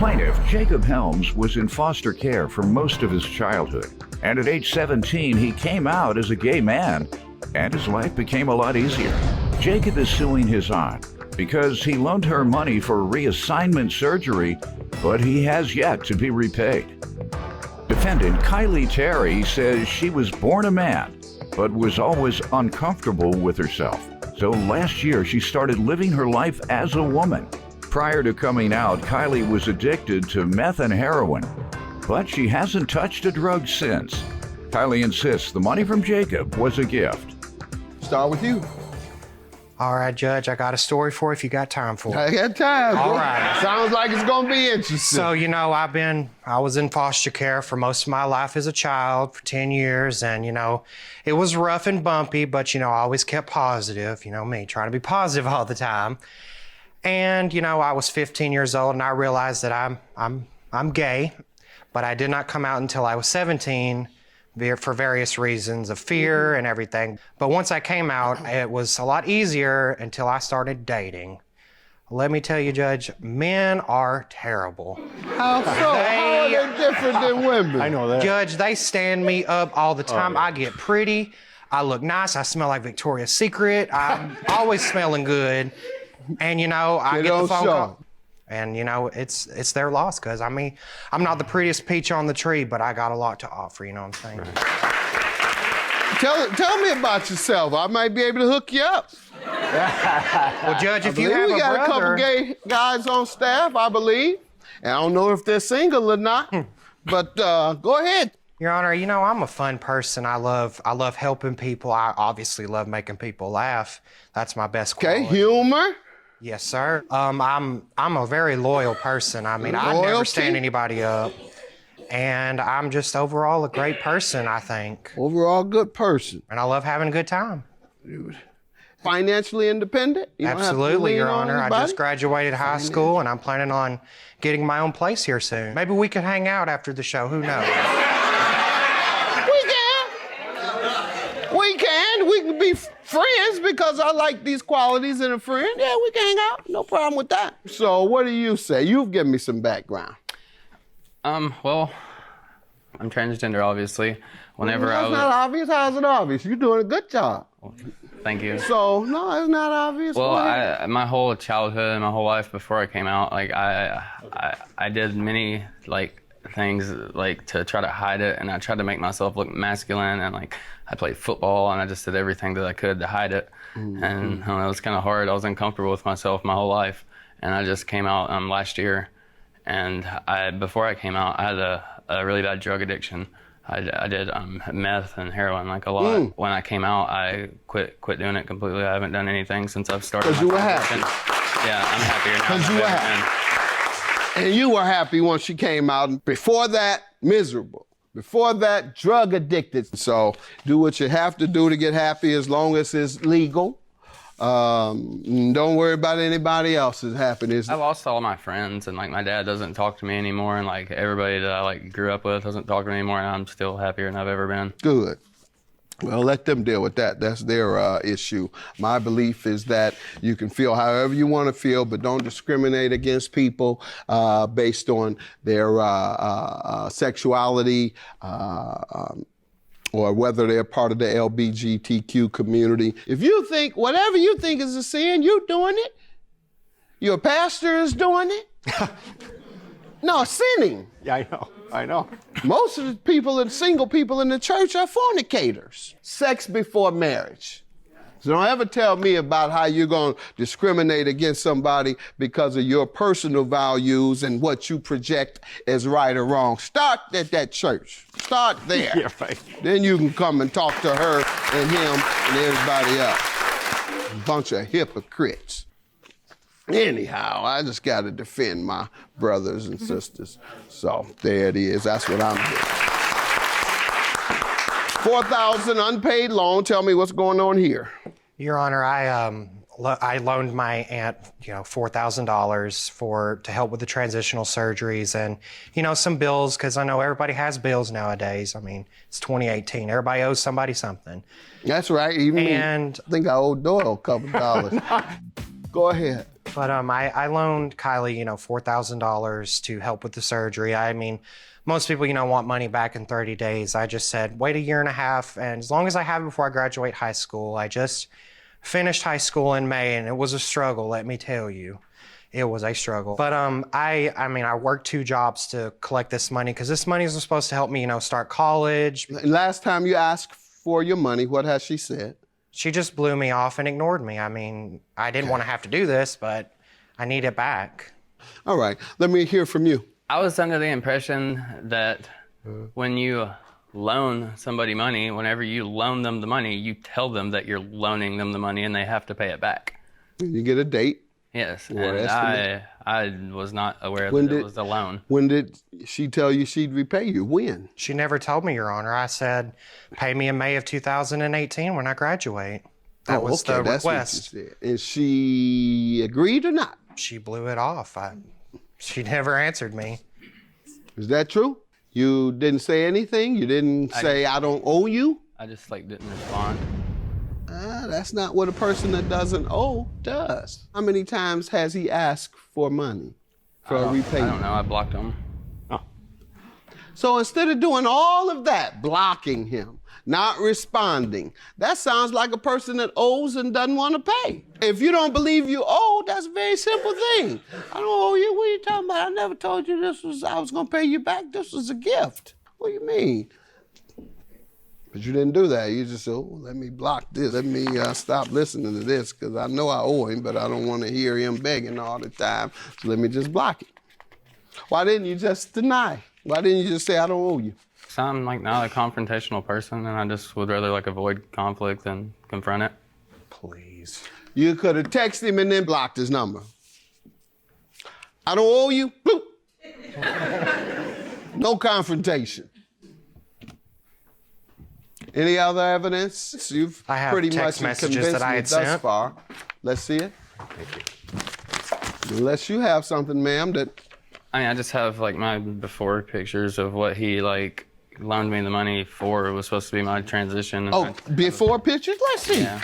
plaintiff, Jacob Helms, was in foster care for most of his childhood. And at age 17, he came out as a gay man, and his life became a lot easier. Jacob is suing his aunt because he loaned her money for reassignment surgery, but he has yet to be repaid. Defendant Kylie Terry says she was born a man, but was always uncomfortable with herself. So last year, she started living her life as a woman. Prior to coming out, Kylie was addicted to meth and heroin, but she hasn't touched a drug since. Kylie insists the money from Jacob was a gift. Start with you. All right, Judge, I got a story for you if you got time for it. I got time. All right. Sounds like it's gonna be interesting. So, I was in foster care for most of my life as a child for 10 years. And, it was rough and bumpy, but, I always kept positive. Me, trying to be positive all the time. And, I was 15 years old and I realized that I'm gay, but I did not come out until I was 17 for various reasons of fear and everything. But once I came out, it was a lot easier until I started dating. Let me tell you, Judge, men are terrible. How so? How are they different than women? I know that. Judge, they stand me up all the time. I get pretty, I look nice, I smell like Victoria's Secret, I'm always smelling good. And, I get the phone call. And, it's their loss because, I'm not the prettiest peach on the tree, but I got a lot to offer, you know what I'm saying? Tell me about yourself. I might be able to hook you up. Well, Judge, if you have we a got brother... a couple gay guys on staff, I believe. And I don't know if they're single or not, but go ahead. Your Honor, I'm a fun person. I love helping people. I obviously love making people laugh. That's my best quality. Okay, humor? Yes, sir. I'm a very loyal person. I never stand anybody up. And I'm just overall a great person, I think. Overall good person. And I love having a good time. Financially independent? You don't have to Absolutely, lean Your on Honor. I anybody? just graduated high school and I'm planning on getting my own place here soon. Maybe we could hang out after the show, who knows? We can be friends because I like these qualities in a friend. Yeah, we can hang out. No problem with that. So what do you say? You've given me some background. Well, I'm transgender, obviously. Whenever That's not obvious. How's it obvious? You're doing a good job. Well, thank you. So, no, it's not obvious. Well, my whole childhood and my whole life before I came out, I did many, things, to try to hide it, and I tried to make myself look masculine, and, I played football, and I just did everything that I could to hide it. Mm-hmm. And it was kind of hard. I was uncomfortable with myself my whole life, and I just came out last year. And before I came out, I had a really bad drug addiction. I did meth and heroin a lot. When I came out, I quit doing it completely. I haven't done anything since I've started. Because you were happy. Yeah, I'm happier now. Because you were happy. And you were happy once she came out. Before that, miserable. Before that, drug addicted. So do what you have to do to get happy as long as it's legal. Don't worry about anybody else's happiness. I lost all my friends, and my dad doesn't talk to me anymore, and everybody that I grew up with doesn't talk to me anymore, and I'm still happier than I've ever been. Good. Well, let them deal with that. That's their issue. My belief is that you can feel however you want to feel, but don't discriminate against people based on their sexuality, or whether they're part of the LGBTQ community. If you think whatever you think is a sin, you're doing it. Your pastor is doing it. No, sinning. Yeah, I know. Most of the single people in the church are fornicators. Sex before marriage. So don't ever tell me about how you're going to discriminate against somebody because of your personal values and what you project as right or wrong. Start at that church. Start there. Yeah, right. Then you can come and talk to her and him and everybody else. A bunch of hypocrites. Anyhow, I just got to defend my brothers and sisters. So there it is. That's what I'm doing. $4,000 unpaid loan. Tell me what's going on here. Your Honor, I loaned my aunt, $4,000 to help with the transitional surgeries and, some bills, because I know everybody has bills nowadays. It's 2018. Everybody owes somebody something. That's right. Even me. I think I owe Doyle a couple dollars. Go ahead. But I loaned Kylie, $4,000 to help with the surgery. I mean, most people, want money back in 30 days. I just said, wait a year and a half, and as long as I have it before I graduate high school. I just finished high school in May, and it was a struggle, let me tell you. It was a struggle. But I worked 2 jobs to collect this money because this money was supposed to help me, start college. Last time you asked for your money, what has she said? She just blew me off and ignored me. I mean, I didn't want to have to do this, but I need it back. All right, let me hear from you. I was under the impression that when you loan somebody money, whenever you loan them the money, you tell them that you're loaning them the money and they have to pay it back. You get a date. Yes, Or and estimate. I was not aware that it was a loan. When did she tell you she'd repay you? When? She never told me, Your Honor. I said, pay me in May of 2018 when I graduate. That was the that's request. what you said. And she agreed or not? She blew it off. She never answered me. Is that true? You didn't say anything? You didn't say, I don't owe you? I just didn't respond. That's not what a person that doesn't owe does. How many times has he asked for money for a repayment? I don't know. I blocked him. So instead of doing all of that, blocking him, not responding, that sounds like a person that owes and doesn't want to pay. If you don't believe you owe, that's a very simple thing. I don't owe you. What are you talking about? I never told you I was going to pay you back. This was a gift. What do you mean? But you didn't do that. You just said, let me block this. Let me stop listening to this because I know I owe him, but I don't want to hear him begging all the time. So let me just block it. Why didn't you just deny? Why didn't you just say, I don't owe you? So I'm not a confrontational person, and I just would rather avoid conflict than confront it. Please. You could have texted him and then blocked his number. I don't owe you. Bloop. No confrontation. Any other evidence? You've I have pretty text much messages convinced that I me had thus sent. far. Let's see it. Unless you have something, ma'am, that I just have my before pictures of what he loaned me the money for. It was supposed to be my transition. And before pictures? Let's see. Yeah.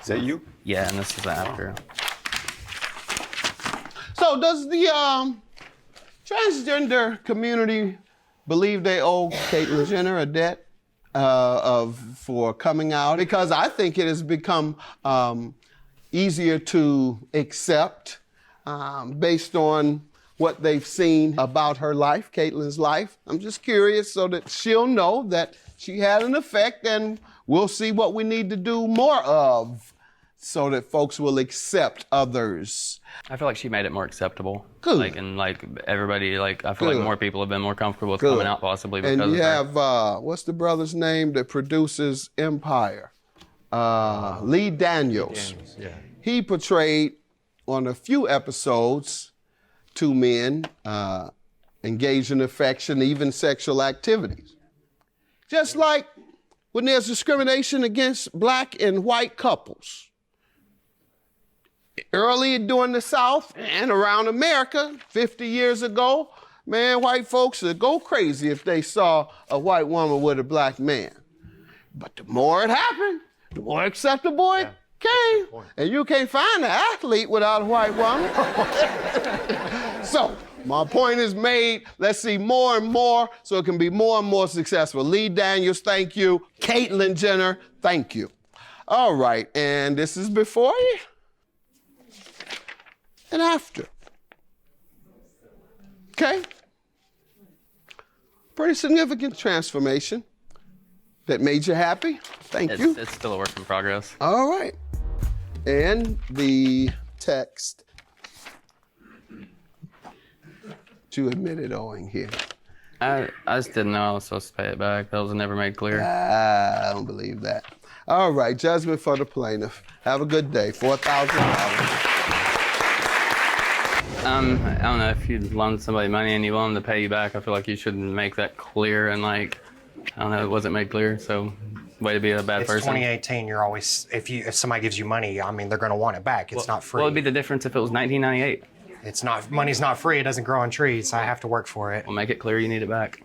Is that you? Yeah, and this is after. So does the transgender community believe they owe Caitlyn Jenner a debt for coming out? Because I think it has become easier to accept based on what they've seen about her life, Caitlyn's life. I'm just curious so that she'll know that she had an effect, and we'll see what we need to do more of so that folks will accept others. I feel like she made it more acceptable. Good. And everybody, I feel Good. like more people have been more comfortable with Good. coming out possibly because And you of her. have, what's the brother's name that produces Empire? Lee Daniels. Yeah. He portrayed on a few episodes 2 men engaged in affection, even sexual activities. Just like when there's discrimination against black and white couples. Early during the South and around America, 50 years ago, man, white folks would go crazy if they saw a white woman with a black man. But the more it happened, the more acceptable it came. And you can't find an athlete without a white woman. So, my point is made. Let's see more and more so it can be more and more successful. Lee Daniels, thank you. Caitlyn Jenner, thank you. All right, and this is before you and after. Okay? Pretty significant transformation that made you happy. Thank you. It's still a work in progress. All right. And the text you admitted owing here. I just didn't know I was supposed to pay it back. That was never made clear. I don't believe that. All right, judgment for the plaintiff. Have a good day. $4,000. I don't know, if you loan somebody money and you want them to pay you back, I feel like you should make that clear and I don't know, it wasn't made clear, so way to be a bad It's person. 2018. You're always, if somebody gives you money, they're going to want it back. It's not free. What would be the difference if it was 1998? It's not, money's not free. It doesn't grow on trees. I have to work for it. We'll make it clear you need it back.